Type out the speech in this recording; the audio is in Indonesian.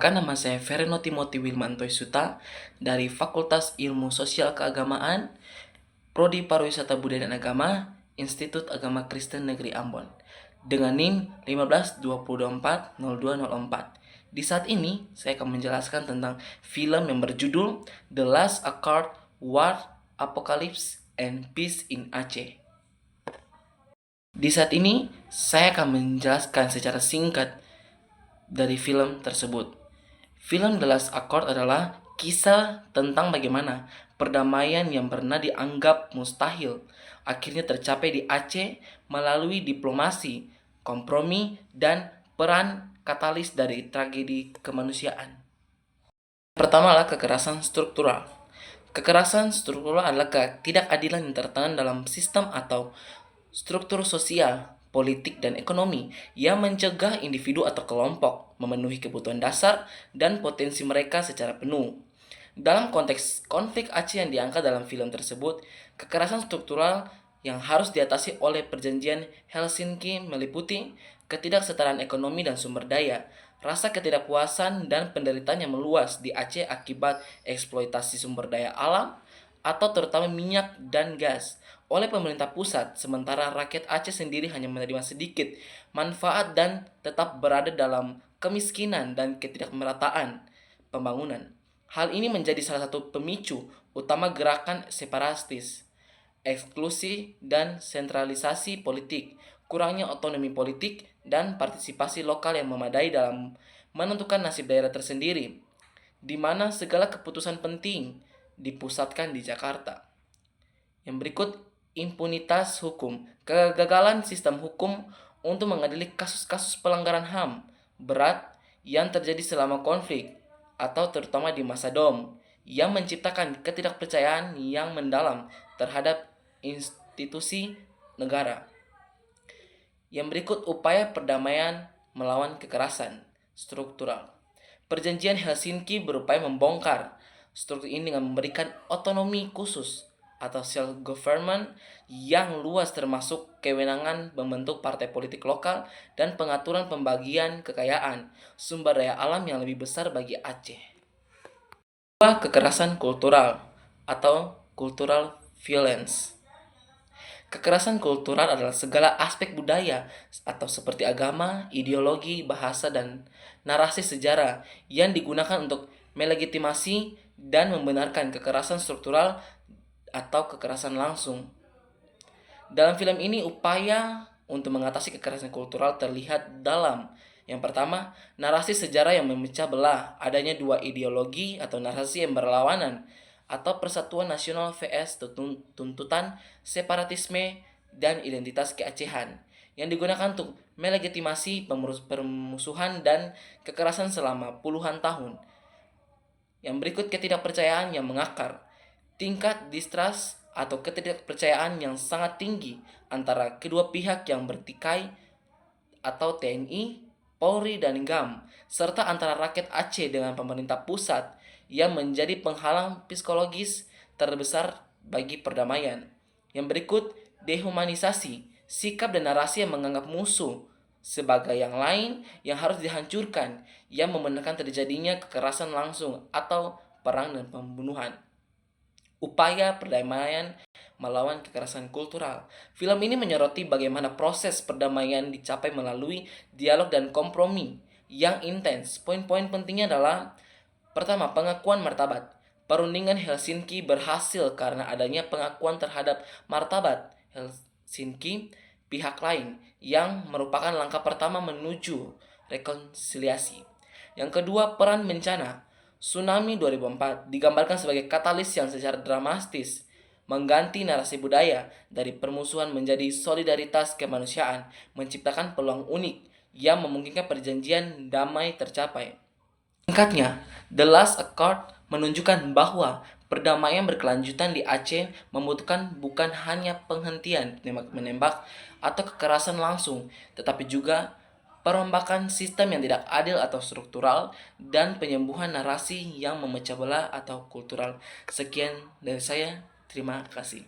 Perkenalkan, nama saya Vereno Timothy Wilmanto Suta dari Fakultas Ilmu Sosial Keagamaan, Prodi Pariwisata Budaya dan Agama, Institut Agama Kristen Negeri Ambon, dengan NIM 15240204. Di saat ini, saya akan menjelaskan tentang film yang berjudul The Last Accord, War, Apocalypse, and Peace in Aceh. Di saat ini, saya akan menjelaskan secara singkat dari film tersebut. Film The Last Accord adalah kisah tentang bagaimana perdamaian yang pernah dianggap mustahil akhirnya tercapai di Aceh melalui diplomasi, kompromi, dan peran katalis dari tragedi kemanusiaan. Pertama adalah kekerasan struktural. Kekerasan struktural adalah ketidakadilan yang tertanam dalam sistem atau struktur sosial, politik, dan ekonomi yang mencegah individu atau kelompok memenuhi kebutuhan dasar dan potensi mereka secara penuh. Dalam konteks konflik Aceh yang diangkat dalam film tersebut, kekerasan struktural yang harus diatasi oleh perjanjian Helsinki meliputi ketidaksetaraan ekonomi dan sumber daya, rasa ketidakpuasan dan penderitaan yang meluas di Aceh akibat eksploitasi sumber daya alam, atau terutama minyak dan gas, oleh pemerintah pusat, sementara rakyat Aceh sendiri hanya menerima sedikit manfaat dan tetap berada dalam kemiskinan dan ketidakmerataan pembangunan. Hal ini menjadi salah satu pemicu utama gerakan separatis, eksklusi dan sentralisasi politik, kurangnya otonomi politik, dan partisipasi lokal yang memadai dalam menentukan nasib daerah tersendiri, di mana segala keputusan penting dipusatkan di Jakarta. Yang berikut, impunitas hukum. Kegagalan sistem hukum untuk mengadili kasus-kasus pelanggaran HAM berat yang terjadi selama konflik atau terutama di masa DOM, yang menciptakan ketidakpercayaan yang mendalam terhadap institusi negara. Yang berikut, upaya perdamaian melawan kekerasan struktural. Perjanjian Helsinki berupaya membongkar struktur ini dengan memberikan otonomi khusus atau self-government yang luas, termasuk kewenangan membentuk partai politik lokal dan pengaturan pembagian kekayaan sumber daya alam yang lebih besar bagi Aceh. Kekerasan kultural atau cultural violence. Kekerasan kultural adalah segala aspek budaya atau seperti agama, ideologi, bahasa, dan narasi sejarah yang digunakan untuk melegitimasi dan membenarkan kekerasan struktural atau kekerasan langsung. Dalam film ini, upaya untuk mengatasi kekerasan kultural terlihat dalam: yang pertama, narasi sejarah yang memecah belah, adanya dua ideologi atau narasi yang berlawanan, atau persatuan nasional vs tuntutan separatisme dan identitas keacehan, yang digunakan untuk melegitimasi permusuhan dan kekerasan selama puluhan tahun. Yang berikut, ketidakpercayaan yang mengakar. Tingkat distrust atau ketidakpercayaan yang sangat tinggi antara kedua pihak yang bertikai atau TNI, Polri, dan GAM, serta antara rakyat Aceh dengan pemerintah pusat, yang menjadi penghalang psikologis terbesar bagi perdamaian. Yang berikut, dehumanisasi, sikap dan narasi yang menganggap musuh sebagai yang lain yang harus dihancurkan, yang membenarkan terjadinya kekerasan langsung atau perang dan pembunuhan. Upaya perdamaian melawan kekerasan kultural. Film ini menyoroti bagaimana proses perdamaian dicapai melalui dialog dan kompromi yang intens. Poin-poin pentingnya adalah: pertama, pengakuan martabat. Perundingan Helsinki berhasil karena adanya pengakuan terhadap martabat Helsinki pihak lain, yang merupakan langkah pertama menuju rekonsiliasi. Yang kedua, peran bencana. Tsunami 2004 digambarkan sebagai katalis yang secara dramatis mengganti narasi budaya dari permusuhan menjadi solidaritas kemanusiaan, menciptakan peluang unik yang memungkinkan perjanjian damai tercapai. Singkatnya, The Last Accord menunjukkan bahwa perdamaian berkelanjutan di Aceh membutuhkan bukan hanya penghentian tembak-menembak atau kekerasan langsung, tetapi juga perombakan sistem yang tidak adil atau struktural, dan penyembuhan narasi yang memecah belah atau kultural. Sekian dari saya, terima kasih.